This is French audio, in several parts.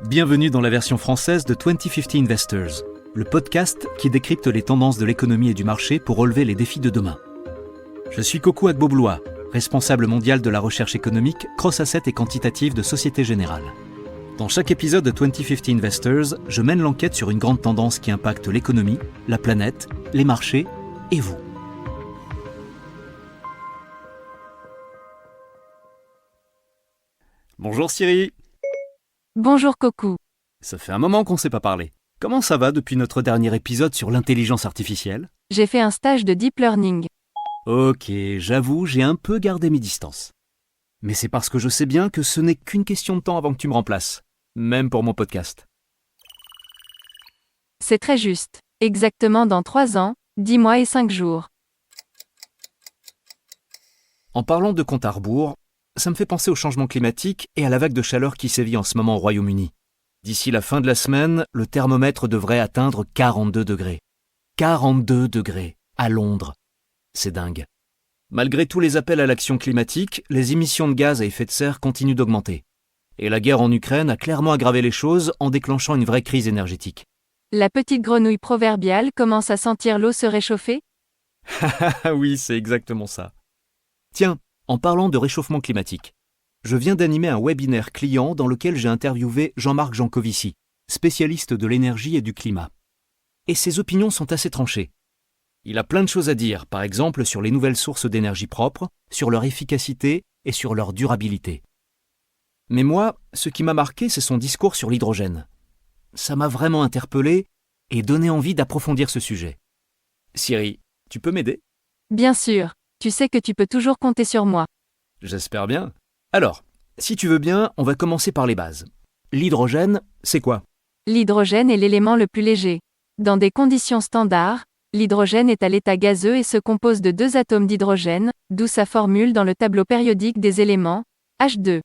Bienvenue dans la version française de 2050 Investors, le podcast qui décrypte les tendances de l'économie et du marché pour relever les défis de demain. Je suis Coco Agboblois, responsable mondial de la recherche économique, cross-asset et quantitative de Société Générale. Dans chaque épisode de 2050 Investors, je mène l'enquête sur une grande tendance qui impacte l'économie, la planète, les marchés et vous. Bonjour Siri. Bonjour Coco. Ça fait un moment qu'on ne s'est pas parlé. Comment ça va depuis notre dernier épisode sur l'intelligence artificielle ? J'ai fait un stage de deep learning. Ok, j'avoue, j'ai un peu gardé mes distances. Mais c'est parce que je sais bien que ce n'est qu'une question de temps avant que tu me remplaces, même pour mon podcast. C'est très juste. Exactement dans 3 ans, 10 mois et 5 jours. En parlant de compte à rebours, ça me fait penser au changement climatique et à la vague de chaleur qui sévit en ce moment au Royaume-Uni. D'ici la fin de la semaine, le thermomètre devrait atteindre 42 degrés. 42 degrés, à Londres. C'est dingue. Malgré tous les appels à l'action climatique, les émissions de gaz à effet de serre continuent d'augmenter. Et la guerre en Ukraine a clairement aggravé les choses en déclenchant une vraie crise énergétique. La petite grenouille proverbiale commence à sentir l'eau se réchauffer ? Oui, c'est exactement ça. Tiens, en parlant de réchauffement climatique, je viens d'animer un webinaire client dans lequel j'ai interviewé Jean-Marc Jancovici, spécialiste de l'énergie et du climat. Et ses opinions sont assez tranchées. Il a plein de choses à dire, par exemple sur les nouvelles sources d'énergie propres, sur leur efficacité et sur leur durabilité. Mais moi, ce qui m'a marqué, c'est son discours sur l'hydrogène. Ça m'a vraiment interpellé et donné envie d'approfondir ce sujet. Siri, tu peux m'aider ? Bien sûr, tu sais que tu peux toujours compter sur moi. J'espère bien. Alors, si tu veux bien, on va commencer par les bases. L'hydrogène, c'est quoi ? L'hydrogène est l'élément le plus léger. Dans des conditions standards, l'hydrogène est à l'état gazeux et se compose de 2 atomes d'hydrogène, d'où sa formule dans le tableau périodique des éléments, H2.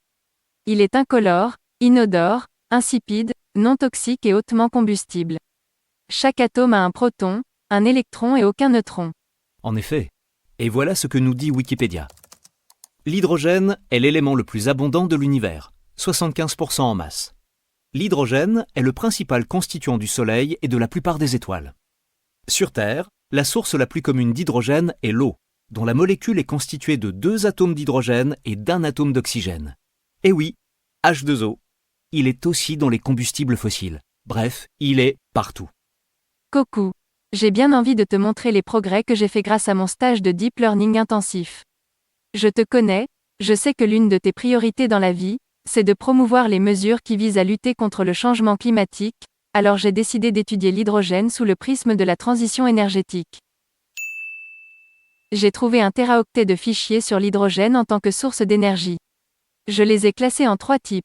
Il est incolore, inodore, insipide, non toxique et hautement combustible. Chaque atome a un proton, un électron et aucun neutron. En effet. Et voilà ce que nous dit Wikipédia. L'hydrogène est l'élément le plus abondant de l'univers, 75% en masse. L'hydrogène est le principal constituant du Soleil et de la plupart des étoiles. Sur Terre, la source la plus commune d'hydrogène est l'eau, dont la molécule est constituée de 2 atomes d'hydrogène et d'1 atome d'oxygène. Et oui, H2O. Il est aussi dans les combustibles fossiles. Bref, il est partout. Coco. J'ai bien envie de te montrer les progrès que j'ai fait grâce à mon stage de deep learning intensif. Je te connais, je sais que l'une de tes priorités dans la vie, c'est de promouvoir les mesures qui visent à lutter contre le changement climatique, alors j'ai décidé d'étudier l'hydrogène sous le prisme de la transition énergétique. J'ai trouvé 1 téraoctet de fichiers sur l'hydrogène en tant que source d'énergie. Je les ai classés en 3 types.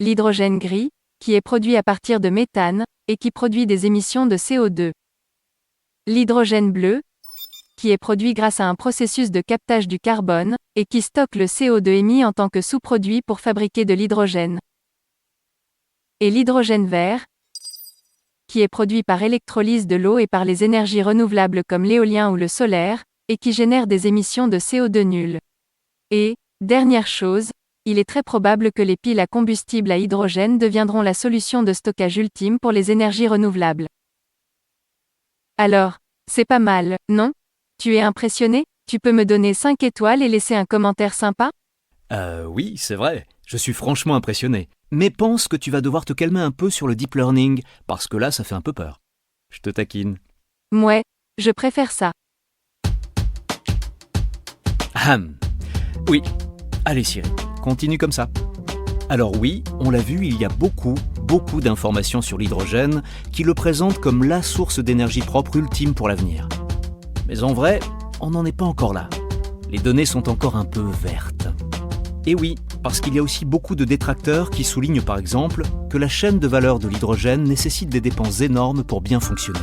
L'hydrogène gris, qui est produit à partir de méthane, et qui produit des émissions de CO2. L'hydrogène bleu, qui est produit grâce à un processus de captage du carbone, et qui stocke le CO2 émis en tant que sous-produit pour fabriquer de l'hydrogène. Et l'hydrogène vert, qui est produit par électrolyse de l'eau et par les énergies renouvelables comme l'éolien ou le solaire, et qui génère des émissions de CO2 nulles. Et, dernière chose, il est très probable que les piles à combustible à hydrogène deviendront la solution de stockage ultime pour les énergies renouvelables. Alors, c'est pas mal, non ? Tu es impressionné ? Tu peux me donner 5 étoiles et laisser un commentaire sympa ? Oui, c'est vrai. Je suis franchement impressionné. Mais pense que tu vas devoir te calmer un peu sur le deep learning, parce que là, ça fait un peu peur. Je te taquine. Mouais, je préfère ça. Ahem. Oui. Allez Siri, continue comme ça. Alors oui, on l'a vu, il y a beaucoup d'informations sur l'hydrogène qui le présentent comme la source d'énergie propre ultime pour l'avenir. Mais en vrai, on n'en est pas encore là. Les données sont encore un peu vertes. Et oui, parce qu'il y a aussi beaucoup de détracteurs qui soulignent par exemple que la chaîne de valeur de l'hydrogène nécessite des dépenses énormes pour bien fonctionner.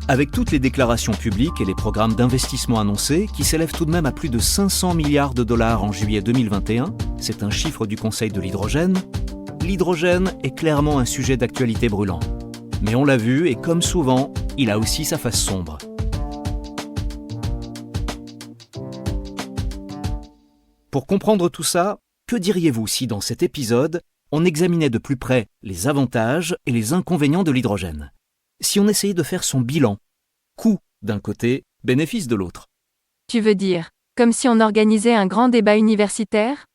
Avec toutes les déclarations publiques et les programmes d'investissement annoncés, qui s'élèvent tout de même à plus de 500 milliards de dollars en juillet 2021, c'est un chiffre du Conseil de l'hydrogène est clairement un sujet d'actualité brûlant. Mais on l'a vu, et comme souvent, il a aussi sa face sombre. Pour comprendre tout ça, que diriez-vous si dans cet épisode, on examinait de plus près les avantages et les inconvénients de l'hydrogène. Si on essayait de faire son bilan, coût d'un côté, bénéfice de l'autre. Tu veux dire, comme si on organisait un grand débat universitaire?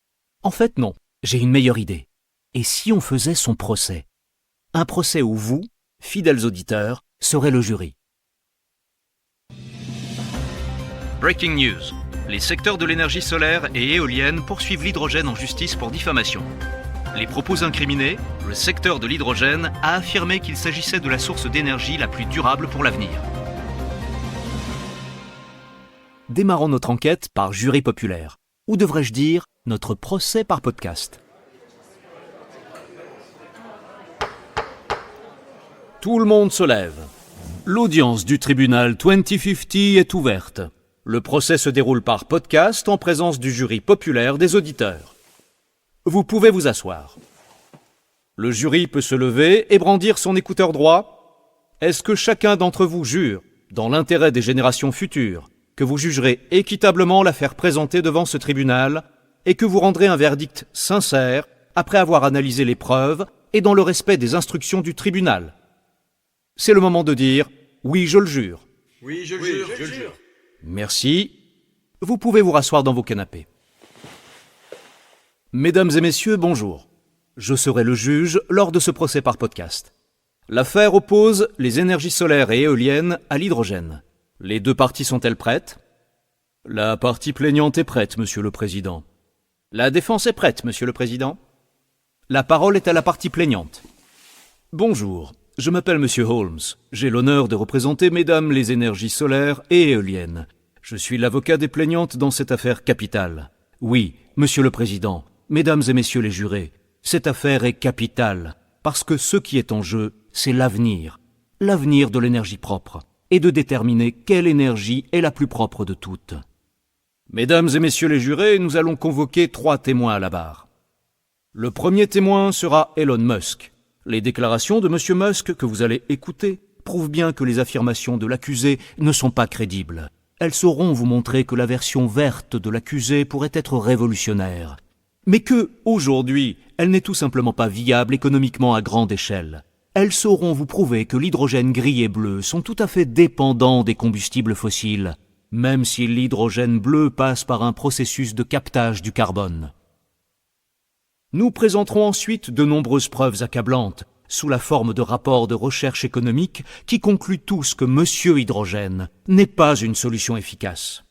En fait, non. J'ai une meilleure idée. Et si on faisait son procès? Un procès où vous, fidèles auditeurs, serez le jury. Breaking news. Les secteurs de l'énergie solaire et éolienne poursuivent l'hydrogène en justice pour diffamation. Les propos incriminés, le secteur de l'hydrogène a affirmé qu'il s'agissait de la source d'énergie la plus durable pour l'avenir. Démarrons notre enquête par jury populaire, ou devrais-je dire, notre procès par podcast. Tout le monde se lève. L'audience du tribunal 2050 est ouverte. Le procès se déroule par podcast en présence du jury populaire des auditeurs. Vous pouvez vous asseoir. Le jury peut se lever et brandir son écouteur droit. Est-ce que chacun d'entre vous jure, dans l'intérêt des générations futures, que vous jugerez équitablement l'affaire présentée devant ce tribunal et que vous rendrez un verdict sincère après avoir analysé les preuves et dans le respect des instructions du tribunal? C'est le moment de dire « Oui, je le jure ». Oui, je le jure. Merci. Vous pouvez vous rasseoir dans vos canapés. Mesdames et messieurs, bonjour. Je serai le juge lors de ce procès par podcast. L'affaire oppose les énergies solaires et éoliennes à l'hydrogène. Les deux parties sont-elles prêtes? La partie plaignante est prête, Monsieur le Président. La défense est prête, Monsieur le Président. La parole est à la partie plaignante. Bonjour, je m'appelle Monsieur Holmes. J'ai l'honneur de représenter Mesdames les énergies solaires et éoliennes. Je suis l'avocat des plaignantes dans cette affaire capitale. Oui, Monsieur le Président, Mesdames et Messieurs les jurés, cette affaire est capitale, parce que ce qui est en jeu, c'est l'avenir de l'énergie propre, et de déterminer quelle énergie est la plus propre de toutes. Mesdames et Messieurs les jurés, nous allons convoquer 3 témoins à la barre. Le premier témoin sera Elon Musk. Les déclarations de M. Musk que vous allez écouter prouvent bien que les affirmations de l'accusé ne sont pas crédibles. Elles sauront vous montrer que la version verte de l'accusé pourrait être révolutionnaire, mais que, aujourd'hui, elle n'est tout simplement pas viable économiquement à grande échelle. Elles sauront vous prouver que l'hydrogène gris et bleu sont tout à fait dépendants des combustibles fossiles, même si l'hydrogène bleu passe par un processus de captage du carbone. Nous présenterons ensuite de nombreuses preuves accablantes, sous la forme de rapports de recherche économique qui concluent tous que Monsieur Hydrogène n'est pas une solution efficace.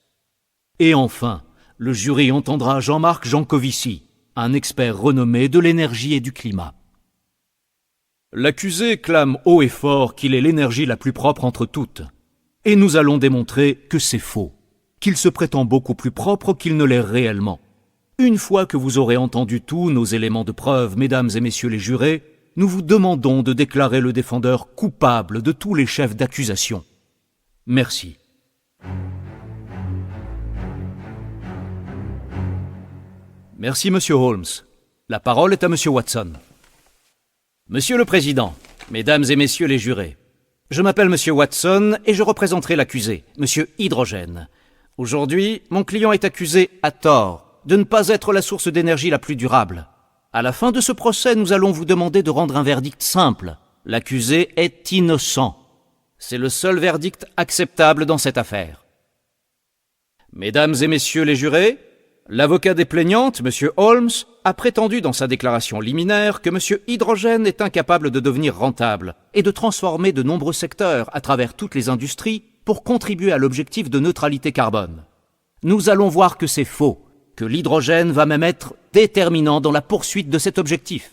Et enfin, le jury entendra Jean-Marc Jancovici, un expert renommé de l'énergie et du climat. L'accusé clame haut et fort qu'il est l'énergie la plus propre entre toutes. Et nous allons démontrer que c'est faux, qu'il se prétend beaucoup plus propre qu'il ne l'est réellement. Une fois que vous aurez entendu tous nos éléments de preuve, mesdames et messieurs les jurés, nous vous demandons de déclarer le défendeur coupable de tous les chefs d'accusation. Merci. Merci, Monsieur Holmes. La parole est à Monsieur Watson. Monsieur le Président, Mesdames et Messieurs les jurés, je m'appelle Monsieur Watson et je représenterai l'accusé, Monsieur Hydrogène. Aujourd'hui, mon client est accusé, à tort, de ne pas être la source d'énergie la plus durable. À la fin de ce procès, nous allons vous demander de rendre un verdict simple. L'accusé est innocent. C'est le seul verdict acceptable dans cette affaire. Mesdames et Messieurs les jurés, l'avocat des plaignantes, M. Holmes, a prétendu dans sa déclaration liminaire que M. Hydrogène est incapable de devenir rentable et de transformer de nombreux secteurs à travers toutes les industries pour contribuer à l'objectif de neutralité carbone. Nous allons voir que c'est faux, que l'hydrogène va même être déterminant dans la poursuite de cet objectif.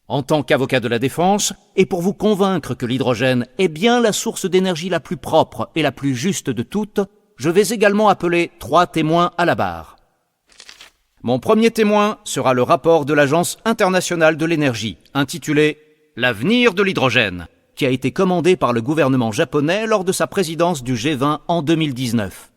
En tant qu'avocat de la défense, et pour vous convaincre que l'hydrogène est bien la source d'énergie la plus propre et la plus juste de toutes, je vais également appeler 3 témoins à la barre. Mon premier témoin sera le rapport de l'Agence internationale de l'énergie, intitulé « L'avenir de l'hydrogène », qui a été commandé par le gouvernement japonais lors de sa présidence du G20 en 2019.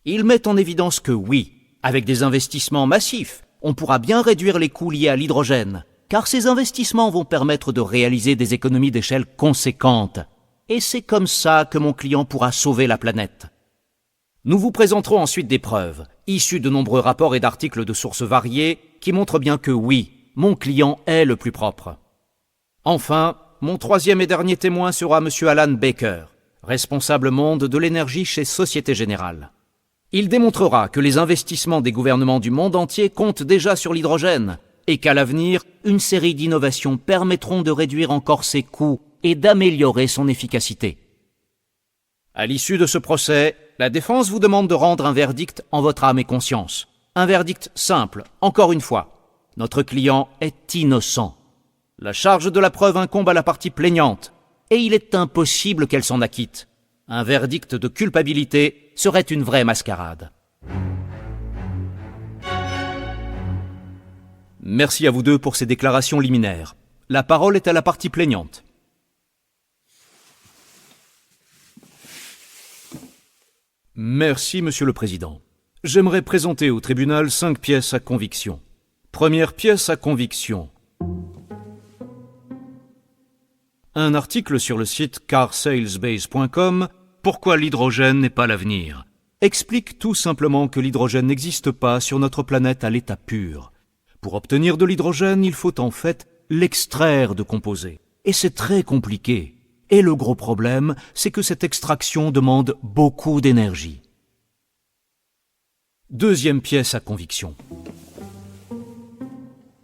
Il met en évidence que oui, avec des investissements massifs, on pourra bien réduire les coûts liés à l'hydrogène, car ces investissements vont permettre de réaliser des économies d'échelle conséquentes. Et c'est comme ça que mon client pourra sauver la planète. Nous vous présenterons ensuite des preuves, issues de nombreux rapports et d'articles de sources variées, qui montrent bien que oui, mon client est le plus propre. Enfin, mon troisième et dernier témoin sera M. Alan Baker, responsable monde de l'énergie chez Société Générale. Il démontrera que les investissements des gouvernements du monde entier comptent déjà sur l'hydrogène et qu'à l'avenir, une série d'innovations permettront de réduire encore ses coûts et d'améliorer son efficacité. À l'issue de ce procès, la défense vous demande de rendre un verdict en votre âme et conscience. Un verdict simple, encore une fois. Notre client est innocent. La charge de la preuve incombe à la partie plaignante, et il est impossible qu'elle s'en acquitte. Un verdict de culpabilité serait une vraie mascarade. Merci à vous deux pour ces déclarations liminaires. La parole est à la partie plaignante. Merci, Monsieur le Président. J'aimerais présenter au tribunal 5 pièces à conviction. Première pièce à conviction. Un article sur le site carsalesbase.com, Pourquoi l'hydrogène n'est pas l'avenir, explique tout simplement que l'hydrogène n'existe pas sur notre planète à l'état pur. Pour obtenir de l'hydrogène, il faut en fait l'extraire de composés. Et c'est très compliqué. Et le gros problème, c'est que cette extraction demande beaucoup d'énergie. Deuxième pièce à conviction.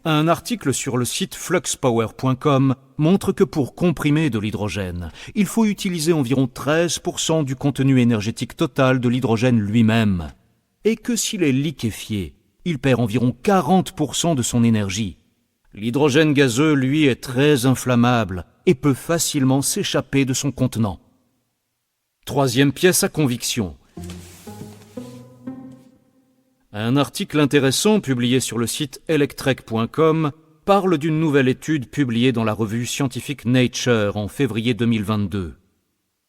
Un article sur le site fluxpower.com montre que pour comprimer de l'hydrogène, il faut utiliser environ 13% du contenu énergétique total de l'hydrogène lui-même. Et que s'il est liquéfié, il perd environ 40% de son énergie. L'hydrogène gazeux, lui, est très inflammable et peut facilement s'échapper de son contenant. Troisième pièce à conviction. Un article intéressant publié sur le site electrek.com parle d'une nouvelle étude publiée dans la revue scientifique Nature en février 2022.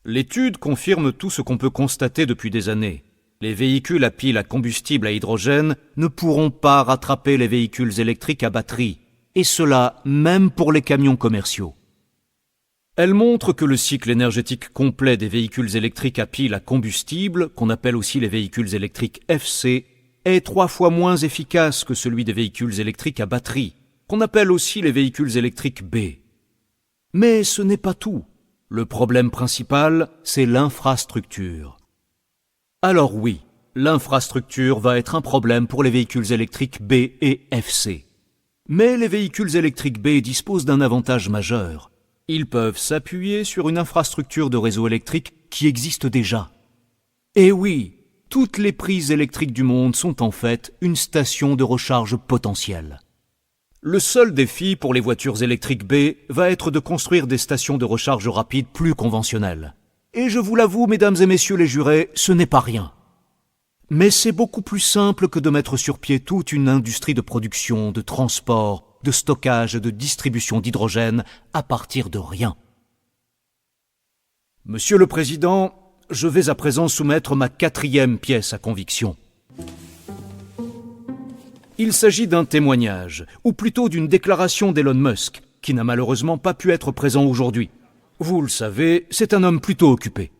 L'étude confirme tout ce qu'on peut constater depuis des années. Les véhicules à pile à combustible à hydrogène ne pourront pas rattraper les véhicules électriques à batterie, et cela même pour les camions commerciaux. Elle montre que le cycle énergétique complet des véhicules électriques à pile à combustible, qu'on appelle aussi les véhicules électriques FC, est 3 fois moins efficace que celui des véhicules électriques à batterie, qu'on appelle aussi les véhicules électriques B. Mais ce n'est pas tout. Le problème principal, c'est l'infrastructure. Alors oui, l'infrastructure va être un problème pour les véhicules électriques B et FC. Mais les véhicules électriques B disposent d'un avantage majeur. Ils peuvent s'appuyer sur une infrastructure de réseau électrique qui existe déjà. Et oui, toutes les prises électriques du monde sont en fait une station de recharge potentielle. Le seul défi pour les voitures électriques B va être de construire des stations de recharge rapide plus conventionnelles. Et je vous l'avoue, mesdames et messieurs les jurés, ce n'est pas rien. Mais c'est beaucoup plus simple que de mettre sur pied toute une industrie de production, de transport, de stockage, de distribution d'hydrogène à partir de rien. Monsieur le Président, je vais à présent soumettre ma 4e pièce à conviction. Il s'agit d'un témoignage, ou plutôt d'une déclaration d'Elon Musk, qui n'a malheureusement pas pu être présent aujourd'hui. Vous le savez, c'est un homme plutôt occupé.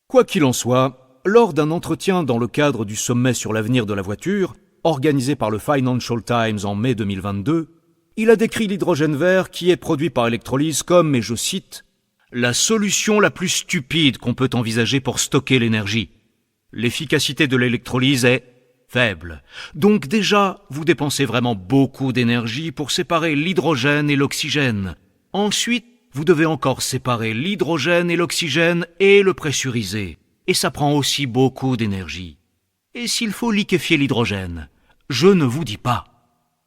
Quoi qu'il en soit, lors d'un entretien dans le cadre du sommet sur l'avenir de la voiture, organisé par le Financial Times en mai 2022, il a décrit l'hydrogène vert qui est produit par électrolyse comme, et je cite, « la solution la plus stupide qu'on peut envisager pour stocker l'énergie. L'efficacité de l'électrolyse est faible. Donc déjà, vous dépensez vraiment beaucoup d'énergie pour séparer l'hydrogène et l'oxygène. Ensuite, vous devez encore séparer l'hydrogène et l'oxygène et le pressuriser. Et ça prend aussi beaucoup d'énergie. Et s'il faut liquéfier l'hydrogène, je ne vous dis pas.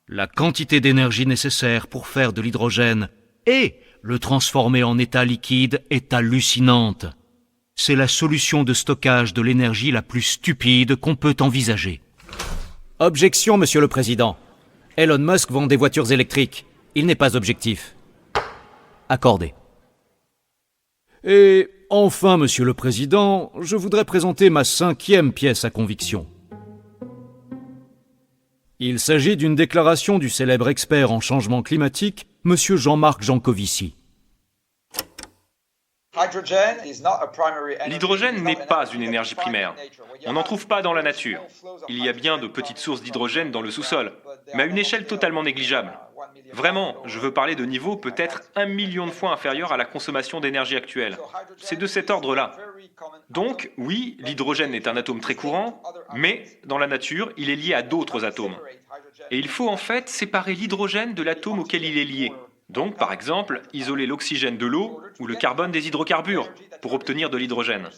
La quantité d'énergie nécessaire pour faire de l'hydrogène et le transformer en état liquide est hallucinante. C'est la solution de stockage de l'énergie la plus stupide qu'on peut envisager. Objection, Monsieur le Président. Elon Musk vend des voitures électriques. Il n'est pas objectif. Accordé. Et enfin, Monsieur le Président, je voudrais présenter ma 5e pièce à conviction. Il s'agit d'une déclaration du célèbre expert en changement climatique, Monsieur Jean-Marc Jancovici. L'hydrogène n'est pas une énergie primaire. On n'en trouve pas dans la nature. Il y a bien de petites sources d'hydrogène dans le sous-sol, mais à une échelle totalement négligeable. Vraiment, je veux parler de niveaux peut-être 1 million de fois inférieurs à la consommation d'énergie actuelle. C'est de cet ordre-là. Donc, oui, l'hydrogène est un atome très courant, mais dans la nature, il est lié à d'autres atomes. Et il faut en fait séparer l'hydrogène de l'atome auquel il est lié. Donc, par exemple, isoler l'oxygène de l'eau ou le carbone des hydrocarbures pour obtenir de l'hydrogène.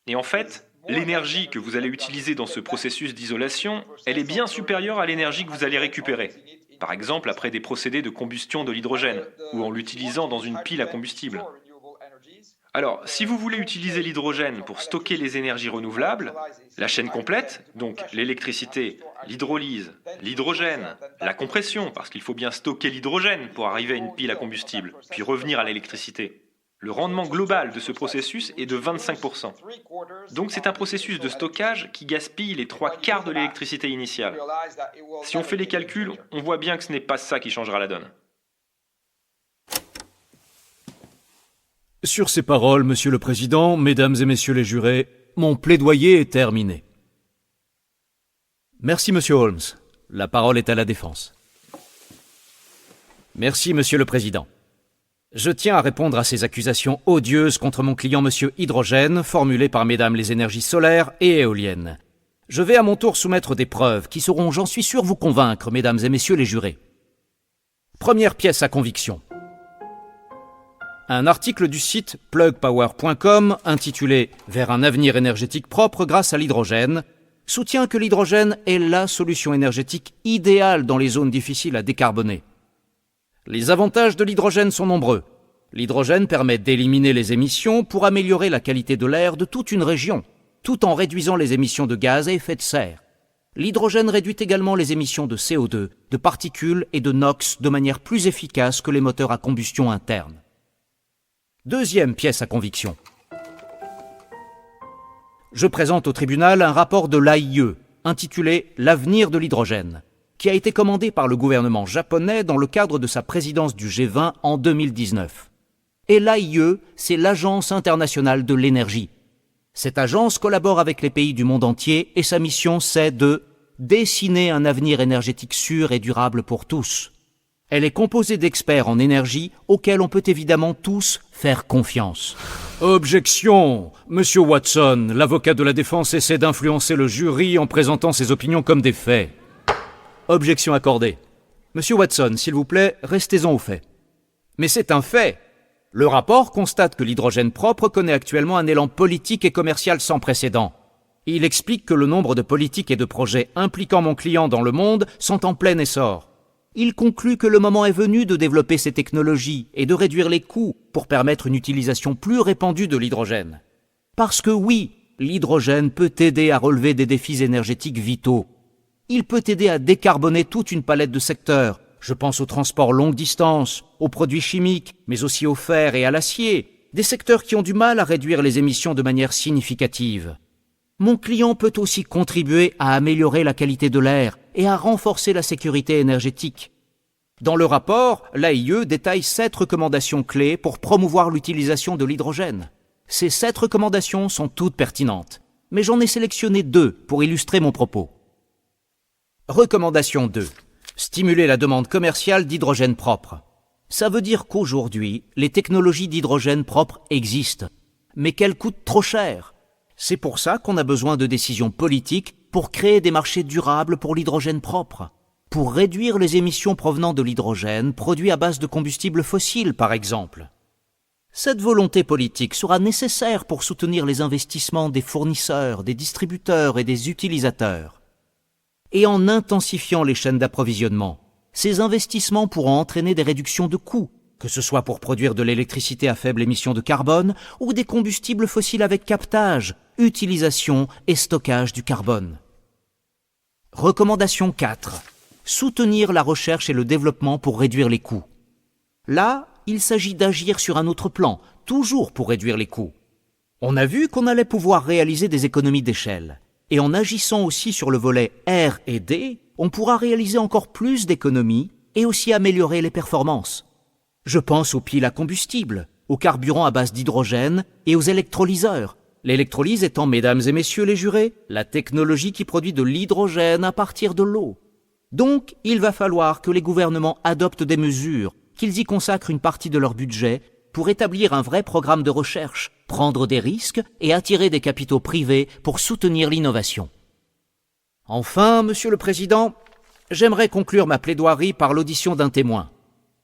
Et en fait, l'énergie que vous allez utiliser dans ce processus d'isolation, elle est bien supérieure à l'énergie que vous allez récupérer. Par exemple, après des procédés de combustion de l'hydrogène ou en l'utilisant dans une pile à combustible. Alors, si vous voulez utiliser l'hydrogène pour stocker les énergies renouvelables, la chaîne complète, donc l'électricité, l'hydrolyse, l'hydrogène, la compression, parce qu'il faut bien stocker l'hydrogène pour arriver à une pile à combustible, puis revenir à l'électricité. Le rendement global de ce processus est de 25%. Donc c'est un processus de stockage qui gaspille les 3/4 de l'électricité initiale. Si on fait les calculs, on voit bien que ce n'est pas ça qui changera la donne. Sur ces paroles, Monsieur le Président, Mesdames et Messieurs les jurés, mon plaidoyer est terminé. Merci, Monsieur Holmes. La parole est à la défense. Merci, Monsieur le Président. Je tiens à répondre à ces accusations odieuses contre mon client Monsieur Hydrogène, formulées par Mesdames les énergies solaires et éoliennes. Je vais à mon tour soumettre des preuves qui sauront, j'en suis sûr, vous convaincre, Mesdames et Messieurs les jurés. Première pièce à conviction. Un article du site plugpower.com intitulé « Vers un avenir énergétique propre grâce à l'hydrogène » soutient que l'hydrogène est la solution énergétique idéale dans les zones difficiles à décarboner. Les avantages de l'hydrogène sont nombreux. L'hydrogène permet d'éliminer les émissions pour améliorer la qualité de l'air de toute une région, tout en réduisant les émissions de gaz à effet de serre. L'hydrogène réduit également les émissions de CO2, de particules et de NOx de manière plus efficace que les moteurs à combustion interne. Deuxième pièce à conviction. Je présente au tribunal un rapport de l'AIE, intitulé « L'avenir de l'hydrogène », qui a été commandé par le gouvernement japonais dans le cadre de sa présidence du G20 en 2019. Et l'AIE, c'est l'Agence internationale de l'énergie. Cette agence collabore avec les pays du monde entier et sa mission, c'est de dessiner un avenir énergétique sûr et durable pour tous. Elle est composée d'experts en énergie auxquels on peut évidemment tous faire confiance. Objection! Monsieur Watson, l'avocat de la défense essaie d'influencer le jury en présentant ses opinions comme des faits. Objection accordée. Monsieur Watson, s'il vous plaît, restez-en au fait. Mais c'est un fait. Le rapport constate que l'hydrogène propre connaît actuellement un élan politique et commercial sans précédent. Il explique que le nombre de politiques et de projets impliquant mon client dans le monde sont en plein essor. Il conclut que le moment est venu de développer ces technologies et de réduire les coûts pour permettre une utilisation plus répandue de l'hydrogène. Parce que oui, l'hydrogène peut aider à relever des défis énergétiques vitaux. Il peut aider à décarboner toute une palette de secteurs. Je pense au transport longue distance, aux produits chimiques, mais aussi au fer et à l'acier, des secteurs qui ont du mal à réduire les émissions de manière significative. Mon client peut aussi contribuer à améliorer la qualité de l'air et à renforcer la sécurité énergétique. Dans le rapport, l'AIE détaille 7 recommandations clés pour promouvoir l'utilisation de l'hydrogène. Ces 7 recommandations sont toutes pertinentes, mais j'en ai sélectionné 2 pour illustrer mon propos. Recommandation 2. Stimuler la demande commerciale d'hydrogène propre. Ça veut dire qu'aujourd'hui, les technologies d'hydrogène propre existent, mais qu'elles coûtent trop cher. C'est pour ça qu'on a besoin de décisions politiques pour créer des marchés durables pour l'hydrogène propre, pour réduire les émissions provenant de l'hydrogène produit à base de combustibles fossiles, par exemple. Cette volonté politique sera nécessaire pour soutenir les investissements des fournisseurs, des distributeurs et des utilisateurs. Et en intensifiant les chaînes d'approvisionnement, ces investissements pourront entraîner des réductions de coûts, que ce soit pour produire de l'électricité à faible émission de carbone ou des combustibles fossiles avec captage, utilisation et stockage du carbone. Recommandation 4. Soutenir la recherche et le développement pour réduire les coûts. Là, il s'agit d'agir sur un autre plan, toujours pour réduire les coûts. On a vu qu'on allait pouvoir réaliser des économies d'échelle. Et en agissant aussi sur le volet R&D, on pourra réaliser encore plus d'économies et aussi améliorer les performances. Je pense aux piles à combustible, aux carburants à base d'hydrogène et aux électrolyseurs. L'électrolyse étant, mesdames et messieurs les jurés, la technologie qui produit de l'hydrogène à partir de l'eau. Donc, il va falloir que les gouvernements adoptent des mesures, qu'ils y consacrent une partie de leur budget pour établir un vrai programme de recherche, prendre des risques et attirer des capitaux privés pour soutenir l'innovation. Enfin, Monsieur le Président, j'aimerais conclure ma plaidoirie par l'audition d'un témoin.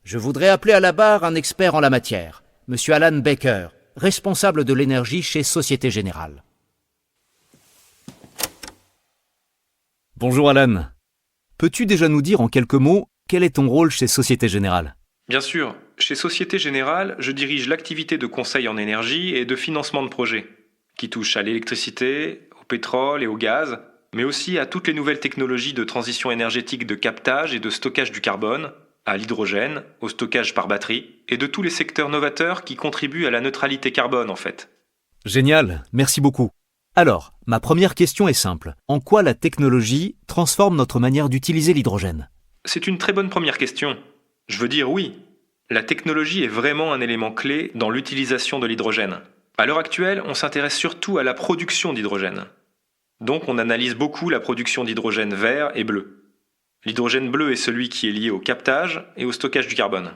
Je voudrais appeler à la barre un expert en la matière, Monsieur Alan Baker, responsable de l'énergie chez Société Générale. Bonjour Alan. Peux-tu déjà nous dire en quelques mots quel est ton rôle chez Société Générale ? Bien sûr, chez Société Générale, je dirige l'activité de conseil en énergie et de financement de projets, qui touchent à l'électricité, au pétrole et au gaz, mais aussi à toutes les nouvelles technologies de transition énergétique de captage et de stockage du carbone, à l'hydrogène, au stockage par batterie, et de tous les secteurs novateurs qui contribuent à la neutralité carbone en fait. Génial, merci beaucoup. Alors, ma première question est simple. En quoi la technologie transforme notre manière d'utiliser l'hydrogène ? C'est une très bonne première question. Je veux dire oui. La technologie est vraiment un élément clé dans l'utilisation de l'hydrogène. À l'heure actuelle, on s'intéresse surtout à la production d'hydrogène. Donc on analyse beaucoup la production d'hydrogène vert et bleu. L'hydrogène bleu est celui qui est lié au captage et au stockage du carbone.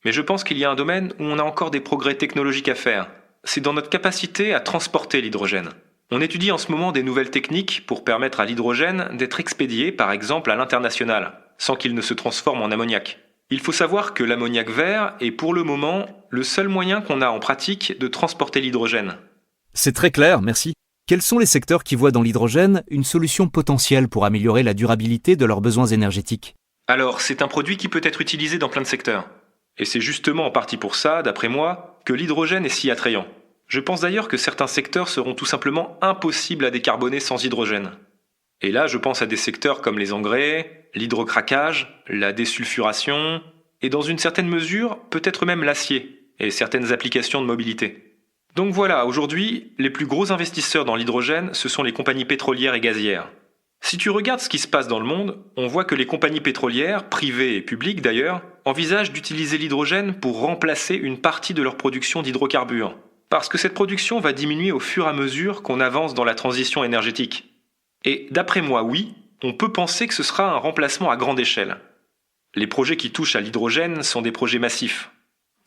Mais je pense qu'il y a un domaine où on a encore des progrès technologiques à faire. C'est dans notre capacité à transporter l'hydrogène. On étudie en ce moment des nouvelles techniques pour permettre à l'hydrogène d'être expédié par exemple à l'international, sans qu'il ne se transforme en ammoniac. Il faut savoir que l'ammoniac vert est pour le moment le seul moyen qu'on a en pratique de transporter l'hydrogène. C'est très clair, merci. Quels sont les secteurs qui voient dans l'hydrogène une solution potentielle pour améliorer la durabilité de leurs besoins énergétiques ? Alors, c'est un produit qui peut être utilisé dans plein de secteurs. Et c'est justement en partie pour ça, d'après moi, que l'hydrogène est si attrayant. Je pense d'ailleurs que certains secteurs seront tout simplement impossibles à décarboner sans hydrogène. Et là, je pense à des secteurs comme les engrais, l'hydrocraquage, la désulfuration, et dans une certaine mesure, peut-être même l'acier, et certaines applications de mobilité. Donc voilà, aujourd'hui, les plus gros investisseurs dans l'hydrogène, ce sont les compagnies pétrolières et gazières. Si tu regardes ce qui se passe dans le monde, on voit que les compagnies pétrolières, privées et publiques d'ailleurs, envisagent d'utiliser l'hydrogène pour remplacer une partie de leur production d'hydrocarbures. Parce que cette production va diminuer au fur et à mesure qu'on avance dans la transition énergétique. Et d'après moi, oui, on peut penser que ce sera un remplacement à grande échelle. Les projets qui touchent à l'hydrogène sont des projets massifs.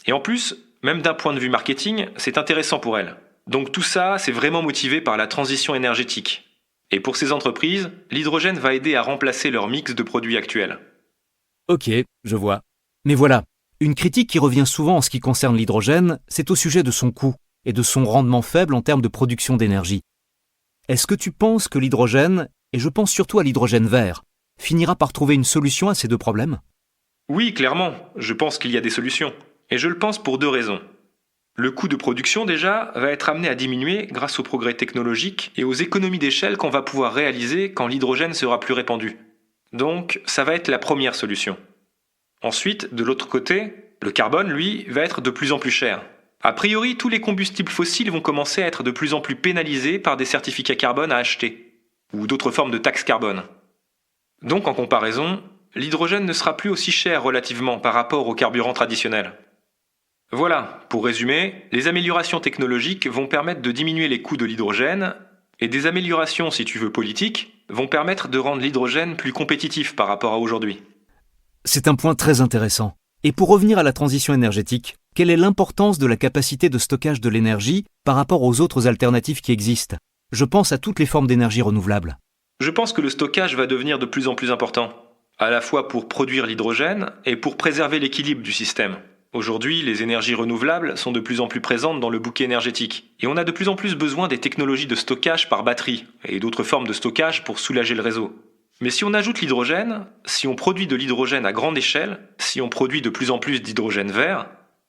Et en plus, même d'un point de vue marketing, c'est intéressant pour elles. Donc tout ça, c'est vraiment motivé par la transition énergétique. Et pour ces entreprises, l'hydrogène va aider à remplacer leur mix de produits actuels. Ok, je vois. Mais voilà, une critique qui revient souvent en ce qui concerne l'hydrogène, c'est au sujet de son coût et de son rendement faible en termes de production d'énergie. Est-ce que tu penses que l'hydrogène, et je pense surtout à l'hydrogène vert, finira par trouver une solution à ces deux problèmes ? Oui, clairement, je pense qu'il y a des solutions. Et je le pense pour deux raisons. Le coût de production, déjà, va être amené à diminuer grâce aux progrès technologiques et aux économies d'échelle qu'on va pouvoir réaliser quand l'hydrogène sera plus répandu. Donc, ça va être la première solution. Ensuite, de l'autre côté, le carbone, lui, va être de plus en plus cher. A priori, tous les combustibles fossiles vont commencer à être de plus en plus pénalisés par des certificats carbone à acheter, ou d'autres formes de taxes carbone. Donc, en comparaison, l'hydrogène ne sera plus aussi cher relativement par rapport aux carburants traditionnels. Voilà, pour résumer, les améliorations technologiques vont permettre de diminuer les coûts de l'hydrogène, et des améliorations, si tu veux, politiques, vont permettre de rendre l'hydrogène plus compétitif par rapport à aujourd'hui. C'est un point très intéressant. Et pour revenir à la transition énergétique, quelle est l'importance de la capacité de stockage de l'énergie par rapport aux autres alternatives qui existent ? Je pense à toutes les formes d'énergie renouvelable. Je pense que le stockage va devenir de plus en plus important, à la fois pour produire l'hydrogène et pour préserver l'équilibre du système. Aujourd'hui, les énergies renouvelables sont de plus en plus présentes dans le bouquet énergétique, et on a de plus en plus besoin des technologies de stockage par batterie et d'autres formes de stockage pour soulager le réseau. Mais si on ajoute l'hydrogène, si on produit de l'hydrogène à grande échelle, si on produit de plus en plus d'hydrogène vert,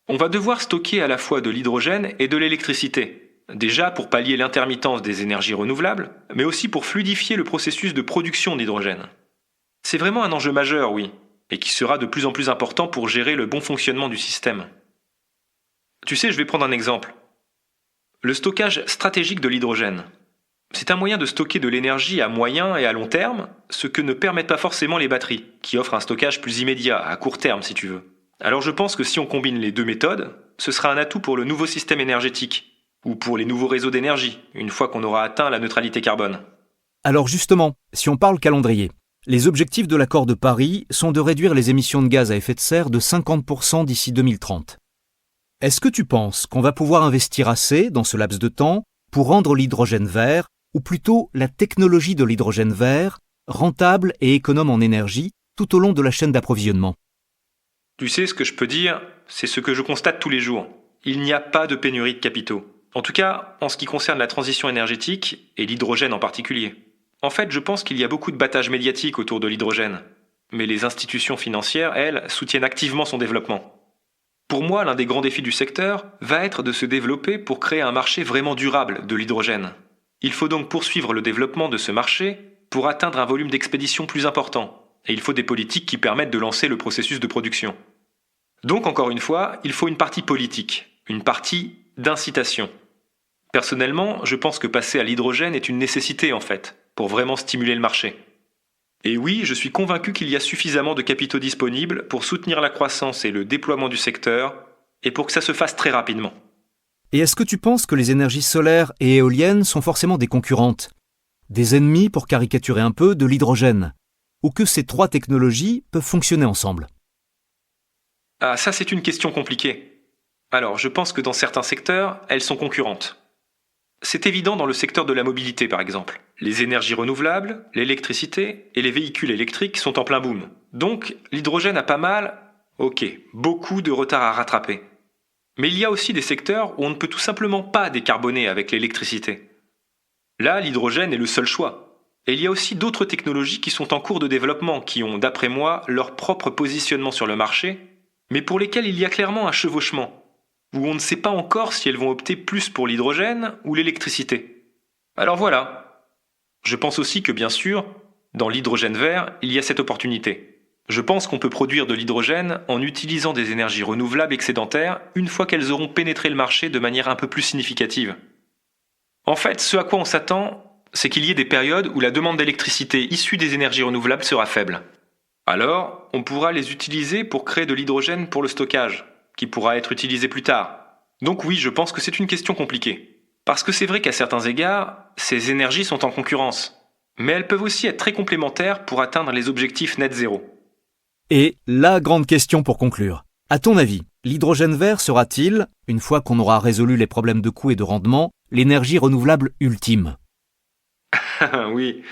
on va devoir stocker à la fois de l'hydrogène et de l'électricité. Déjà pour pallier l'intermittence des énergies renouvelables, mais aussi pour fluidifier le processus de production d'hydrogène. C'est vraiment un enjeu majeur, oui, et qui sera de plus en plus important pour gérer le bon fonctionnement du système. Tu sais, je vais prendre un exemple. Le stockage stratégique de l'hydrogène. C'est un moyen de stocker de l'énergie à moyen et à long terme, ce que ne permettent pas forcément les batteries, qui offrent un stockage plus immédiat, à court terme si tu veux. Alors je pense que si on combine les deux méthodes, ce sera un atout pour le nouveau système énergétique, ou pour les nouveaux réseaux d'énergie, une fois qu'on aura atteint la neutralité carbone. Alors justement, si on parle calendrier, les objectifs de l'accord de Paris sont de réduire les émissions de gaz à effet de serre de 50% d'ici 2030. Est-ce que tu penses qu'on va pouvoir investir assez dans ce laps de temps pour rendre l'hydrogène vert, ou plutôt la technologie de l'hydrogène vert, rentable et économe en énergie tout au long de la chaîne d'approvisionnement? Tu sais, ce que je peux dire, c'est ce que je constate tous les jours. Il n'y a pas de pénurie de capitaux. En tout cas, en ce qui concerne la transition énergétique, et l'hydrogène en particulier. En fait, je pense qu'il y a beaucoup de battage médiatique autour de l'hydrogène. Mais les institutions financières, elles, soutiennent activement son développement. Pour moi, l'un des grands défis du secteur va être de se développer pour créer un marché vraiment durable de l'hydrogène. Il faut donc poursuivre le développement de ce marché pour atteindre un volume d'expédition plus important. Et il faut des politiques qui permettent de lancer le processus de production. Donc, encore une fois, il faut une partie politique, une partie d'incitation. Personnellement, je pense que passer à l'hydrogène est une nécessité en fait, pour vraiment stimuler le marché. Et oui, je suis convaincu qu'il y a suffisamment de capitaux disponibles pour soutenir la croissance et le déploiement du secteur, et pour que ça se fasse très rapidement. Et est-ce que tu penses que les énergies solaires et éoliennes sont forcément des concurrentes, des ennemis, pour caricaturer un peu, de l'hydrogène, ou que ces trois technologies peuvent fonctionner ensemble? Ah, ça c'est une question compliquée. Alors, je pense que dans certains secteurs, elles sont concurrentes. C'est évident dans le secteur de la mobilité par exemple. Les énergies renouvelables, l'électricité et les véhicules électriques sont en plein boom. Donc, l'hydrogène a pas mal, beaucoup de retard à rattraper. Mais il y a aussi des secteurs où on ne peut tout simplement pas décarboner avec l'électricité. Là, l'hydrogène est le seul choix. Et il y a aussi d'autres technologies qui sont en cours de développement, qui ont, d'après moi, leur propre positionnement sur le marché, mais pour lesquelles il y a clairement un chevauchement, où on ne sait pas encore si elles vont opter plus pour l'hydrogène ou l'électricité. Alors voilà. Je pense aussi que, bien sûr, dans l'hydrogène vert, il y a cette opportunité. Je pense qu'on peut produire de l'hydrogène en utilisant des énergies renouvelables excédentaires une fois qu'elles auront pénétré le marché de manière un peu plus significative. En fait, ce à quoi on s'attend, c'est qu'il y ait des périodes où la demande d'électricité issue des énergies renouvelables sera faible. Alors, on pourra les utiliser pour créer de l'hydrogène pour le stockage, qui pourra être utilisé plus tard. Donc oui, je pense que c'est une question compliquée. Parce que c'est vrai qu'à certains égards, ces énergies sont en concurrence. Mais elles peuvent aussi être très complémentaires pour atteindre les objectifs net zéro. Et la grande question pour conclure. À ton avis, l'hydrogène vert sera-t-il, une fois qu'on aura résolu les problèmes de coût et de rendement, l'énergie renouvelable ultime? Oui,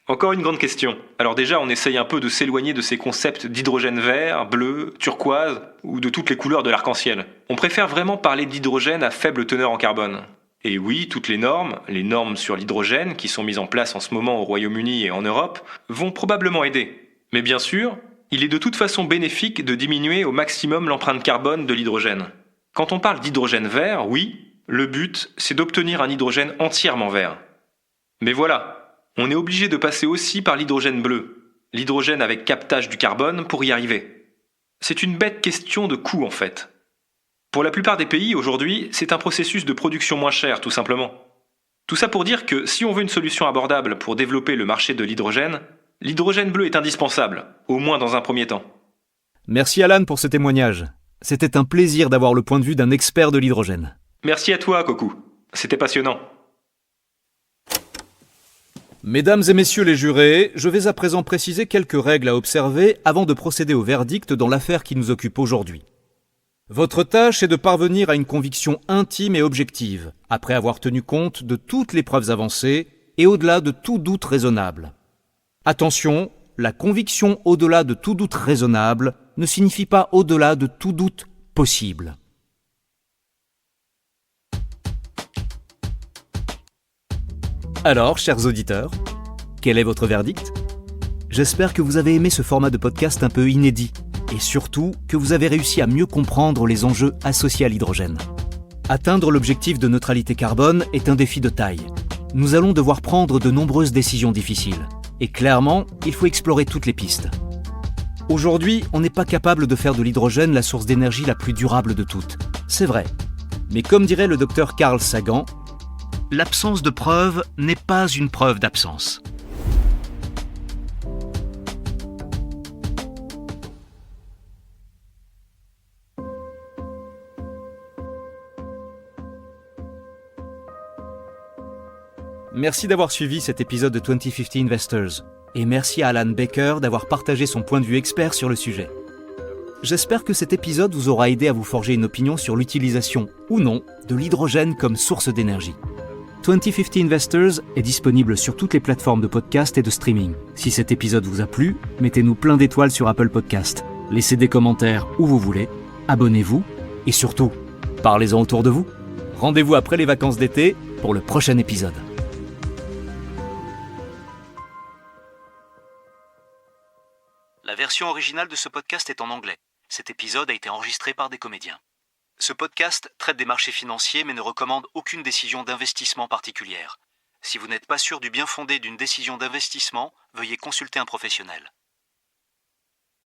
encore une grande question. Alors déjà, on essaye un peu de s'éloigner de ces concepts d'hydrogène vert, bleu, turquoise ou de toutes les couleurs de l'arc-en-ciel. On préfère vraiment parler d'hydrogène à faible teneur en carbone. Et oui, toutes les normes sur l'hydrogène qui sont mises en place en ce moment au Royaume-Uni et en Europe, vont probablement aider. Mais bien sûr, il est de toute façon bénéfique de diminuer au maximum l'empreinte carbone de l'hydrogène. Quand on parle d'hydrogène vert, oui, le but, c'est d'obtenir un hydrogène entièrement vert. Mais voilà, on est obligé de passer aussi par l'hydrogène bleu, l'hydrogène avec captage du carbone pour y arriver. C'est une bête question de coût en fait. Pour la plupart des pays aujourd'hui, c'est un processus de production moins cher tout simplement. Tout ça pour dire que si on veut une solution abordable pour développer le marché de l'hydrogène bleu est indispensable, au moins dans un premier temps. Merci Alan pour ce témoignage. C'était un plaisir d'avoir le point de vue d'un expert de l'hydrogène. Merci à toi, Coco. C'était passionnant. Mesdames et messieurs les jurés, je vais à présent préciser quelques règles à observer avant de procéder au verdict dans l'affaire qui nous occupe aujourd'hui. Votre tâche est de parvenir à une conviction intime et objective, après avoir tenu compte de toutes les preuves avancées et au-delà de tout doute raisonnable. Attention, la conviction au-delà de tout doute raisonnable ne signifie pas au-delà de tout doute possible. Alors, chers auditeurs, quel est votre verdict ? J'espère que vous avez aimé ce format de podcast un peu inédit et surtout que vous avez réussi à mieux comprendre les enjeux associés à l'hydrogène. Atteindre l'objectif de neutralité carbone est un défi de taille. Nous allons devoir prendre de nombreuses décisions difficiles. Et clairement, il faut explorer toutes les pistes. Aujourd'hui, on n'est pas capable de faire de l'hydrogène la source d'énergie la plus durable de toutes. C'est vrai. Mais comme dirait le docteur Carl Sagan, l'absence de preuve n'est pas une preuve d'absence. Merci d'avoir suivi cet épisode de 2050 Investors. Et merci à Alan Baker d'avoir partagé son point de vue expert sur le sujet. J'espère que cet épisode vous aura aidé à vous forger une opinion sur l'utilisation, ou non, de l'hydrogène comme source d'énergie. 2050 Investors est disponible sur toutes les plateformes de podcast et de streaming. Si cet épisode vous a plu, mettez-nous plein d'étoiles sur Apple Podcast. Laissez des commentaires où vous voulez, abonnez-vous et surtout, parlez-en autour de vous. Rendez-vous après les vacances d'été pour le prochain épisode. La version originale de ce podcast est en anglais. Cet épisode a été enregistré par des comédiens. Ce podcast traite des marchés financiers mais ne recommande aucune décision d'investissement particulière. Si vous n'êtes pas sûr du bien fondé d'une décision d'investissement, veuillez consulter un professionnel.